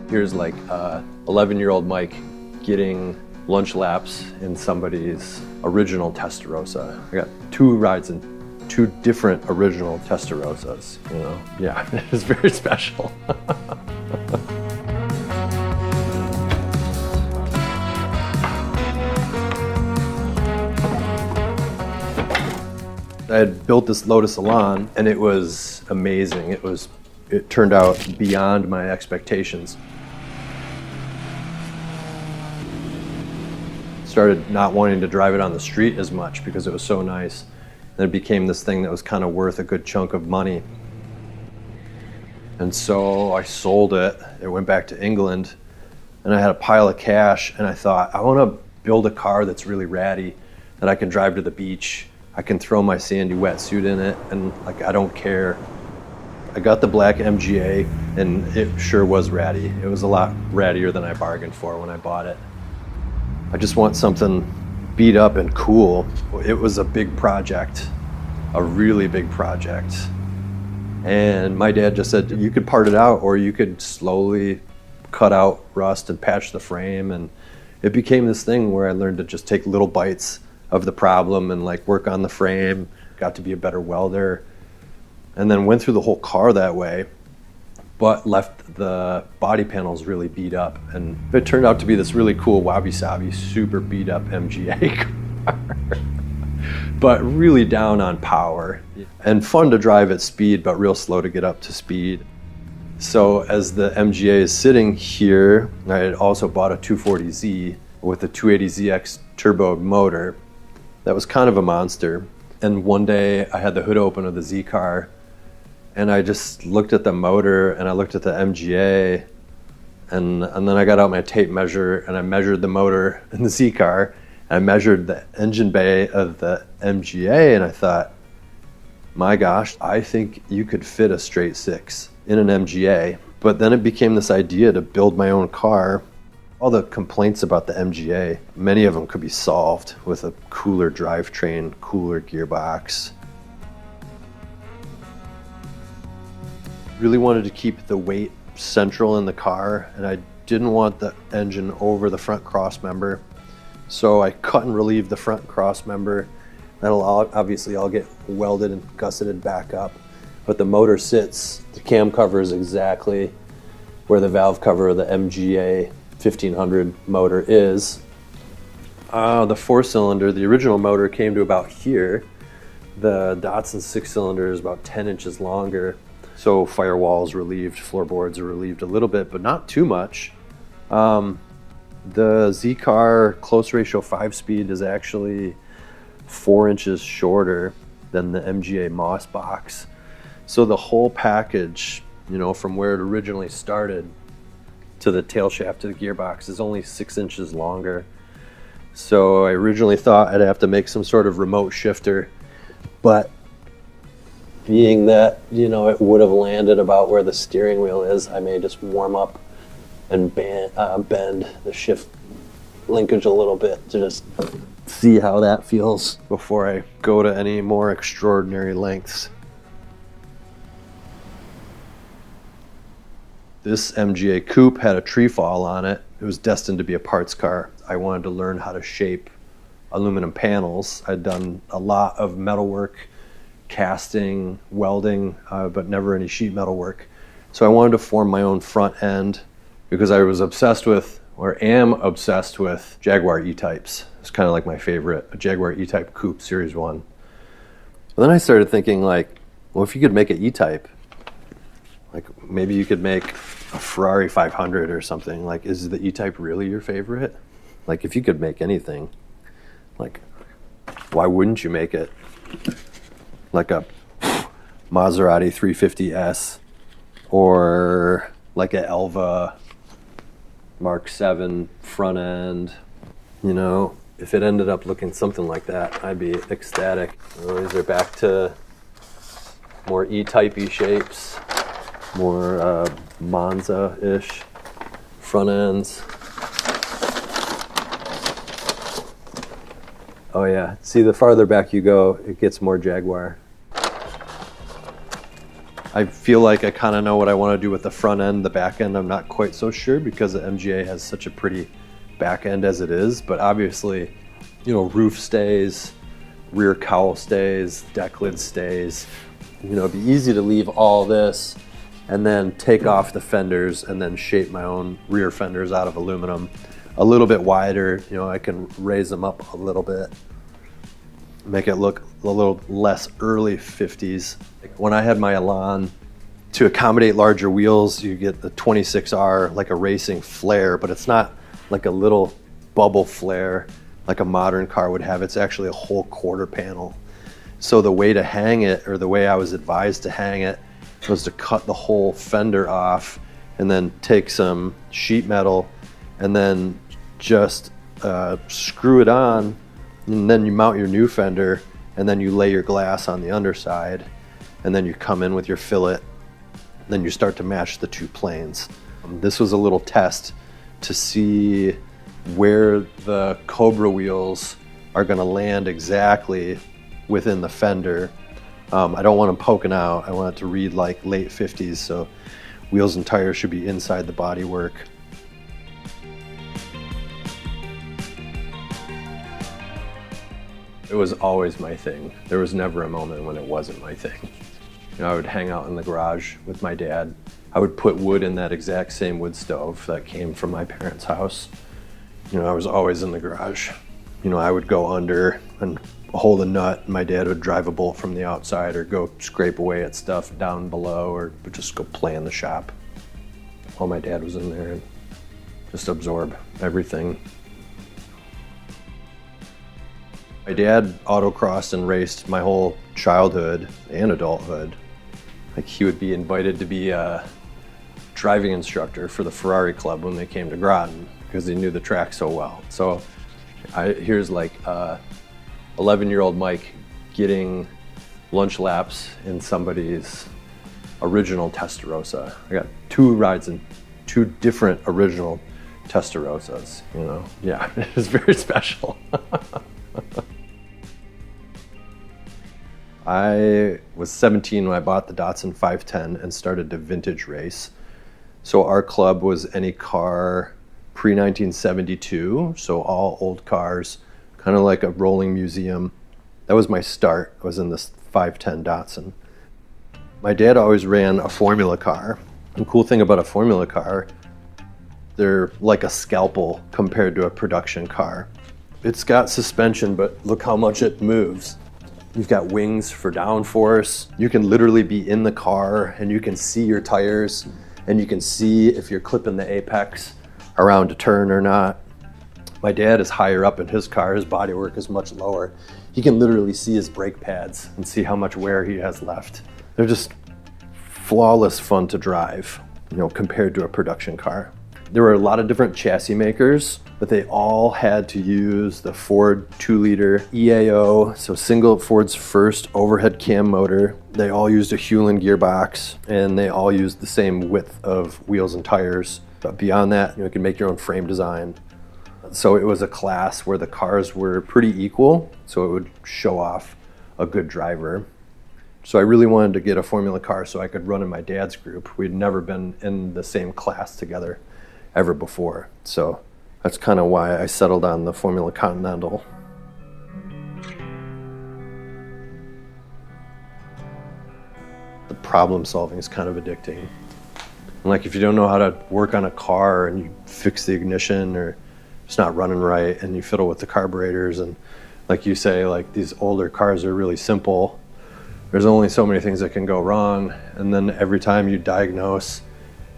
Here's like 11-year-old Mike getting lunch laps in somebody's original Testarossa. I got 2 rides in 2 different original Testarossas, you know? Yeah, it was very special. I had built this Lotus Elan and it was amazing. It turned out beyond my expectations. Started not wanting to drive it on the street as much because it was so nice. And it became this thing that was kind of worth a good chunk of money. And so I sold it. It went back to England and I had a pile of cash and I thought, I want to build a car that's really ratty that I can drive to the beach. I can throw my sandy wetsuit in it and like, I don't care. I got the black MGA and it sure was ratty. It was a lot rattier than I bargained for when I bought it. I just want something beat up and cool. It was a big project, a really big project. And my dad just said, you could part it out or you could slowly cut out rust and patch the frame. And it became this thing where I learned to just take little bites of the problem and like work on the frame, got to be a better welder, and then went through the whole car that way, but left the body panels really beat up. And it turned out to be this really cool Wabi-Sabi, super beat up MGA car, but really down on power and fun to drive at speed, but real slow to get up to speed. So as the MGA is sitting here, I had also bought a 240Z with a 280ZX turbo motor. That was kind of a monster. And one day I had the hood open of the Z car and I just looked at the motor and I looked at the MGA and then I got out my tape measure and I measured the motor in the Z car and I measured the engine bay of the MGA and I thought, my gosh, I think you could fit a straight 6 in an MGA. But then it became this idea to build my own car. All the complaints about the MGA, many of them could be solved with a cooler drivetrain, cooler gearbox. Really wanted to keep the weight central in the car, and I didn't want the engine over the front cross member. So I cut and relieved the front cross member. That'll obviously all get welded and gusseted back up. But the motor sits, the cam cover is exactly where the valve cover of the MGA 1500 motor is. The 4-cylinder, the original motor came to about here. The Datsun 6-cylinder is about 10 inches longer. So firewalls relieved, floorboards are relieved a little bit, but not too much. The Z-Car close ratio 5-speed is actually 4 inches shorter than the MGA Moss box. So the whole package, you know, from where it originally started to the tail shaft to the gearbox is only 6 inches longer. So I originally thought I'd have to make some sort of remote shifter, but being that, you know, it would have landed about where the steering wheel is, I may just warm up and bend the shift linkage a little bit to just see how that feels before I go to any more extraordinary lengths. This MGA Coupe had a tree fall on it. It was destined to be a parts car. I wanted to learn how to shape aluminum panels. I'd done a lot of metalwork, casting, welding, but never any sheet metal work. So I wanted to form my own front end because I was obsessed with, or am obsessed with, Jaguar E-Types. It's kind of like my favorite, a Jaguar E-Type Coupe Series 1. But then I started thinking like, well, if you could make an E-Type, like maybe you could make a Ferrari 500 or something. Like, is the E-Type really your favorite? Like, if you could make anything, like, why wouldn't you make it like a Maserati 350S or like a Elva Mark 7 front end? You know, if it ended up looking something like that, I'd be ecstatic. These are back to more E-type-y shapes. More Monza-ish front ends. Oh yeah, see, the farther back you go, it gets more Jaguar. I feel like I kind of know what I want to do with the front end. The back end, I'm not quite so sure because the MGA has such a pretty back end as it is. But obviously, you know, roof stays, rear cowl stays, deck lid stays. You know, it'd be easy to leave all this and then take off the fenders and then shape my own rear fenders out of aluminum. A little bit wider, you know, I can raise them up a little bit, make it look a little less early 50s. When I had my Elan, to accommodate larger wheels, you get the 26R, like a racing flare, but it's not like a little bubble flare like a modern car would have. It's actually a whole quarter panel. So the way to hang it, or the way I was advised to hang it, was to cut the whole fender off and then take some sheet metal and then just screw it on, and then you mount your new fender, and then you lay your glass on the underside, and then you come in with your fillet, then you start to match the two planes. This was a little test to see where the Cobra wheels are going to land exactly within the fender. I don't want them poking out. I want it to read like late 50s, so wheels and tires should be inside the bodywork. It was always my thing. There was never a moment when it wasn't my thing. You know, I would hang out in the garage with my dad. I would put wood in that exact same wood stove that came from my parents' house. You know, I was always in the garage. You know, I would go under and hold a nut, and my dad would drive a bolt from the outside or go scrape away at stuff down below, or just go play in the shop while my dad was in there and just absorb everything. My dad autocrossed and raced my whole childhood and adulthood. Like, he would be invited to be a driving instructor for the Ferrari club when they came to Groton because he knew the track so well. So here's like 11-year-old Mike getting lunch laps in somebody's original Testarossa. I got 2 rides in 2 different original Testarossas, you know? Yeah, it was very special. I was 17 when I bought the Datsun 510 and started to vintage race. So our club was any car pre-1972, so all old cars, kind of like a rolling museum. That was my start. I was in this 510 Datsun. My dad always ran a Formula car. The cool thing about a Formula car, they're like a scalpel compared to a production car. It's got suspension, but look how much it moves. You've got wings for downforce. You can literally be in the car and you can see your tires, and you can see if you're clipping the apex around a turn or not. My dad is higher up in his car. His bodywork is much lower. He can literally see his brake pads and see how much wear he has left. They're just flawless fun to drive, you know, compared to a production car. There were a lot of different chassis makers, but they all had to use the Ford 2-liter EAO, so Ford's first overhead cam motor. They all used a Hewland gearbox, and they all used the same width of wheels and tires. But beyond that, you know, you can make your own frame design. So it was a class where the cars were pretty equal, so it would show off a good driver. So I really wanted to get a Formula car so I could run in my dad's group. We'd never been in the same class together ever before. So that's kind of why I settled on the Formula Continental. The problem solving is kind of addicting. Like, if you don't know how to work on a car and you fix the ignition or it's not running right and you fiddle with the carburetors, and like you say, like, these older cars are really simple. There's only so many things that can go wrong, and then every time you diagnose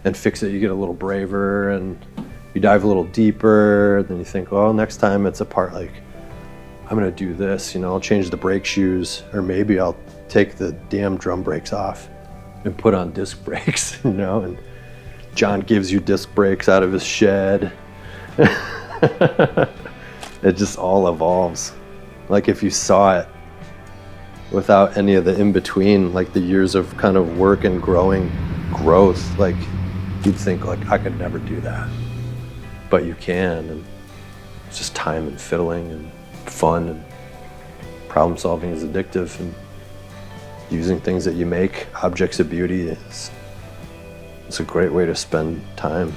and fix it, you get a little braver and you dive a little deeper. Then you think, well, next time it's a part, like, I'm gonna do this, you know, I'll change the brake shoes, or maybe I'll take the damn drum brakes off and put on disc brakes, you know, and John gives you disc brakes out of his shed. It just all evolves. Like, if you saw it without any of the in-between, like the years of kind of work and growth, like, you'd think, like, I could never do that. But you can, and it's just time and fiddling and fun, and problem solving is addictive, and using things that you make, objects of beauty, it's a great way to spend time.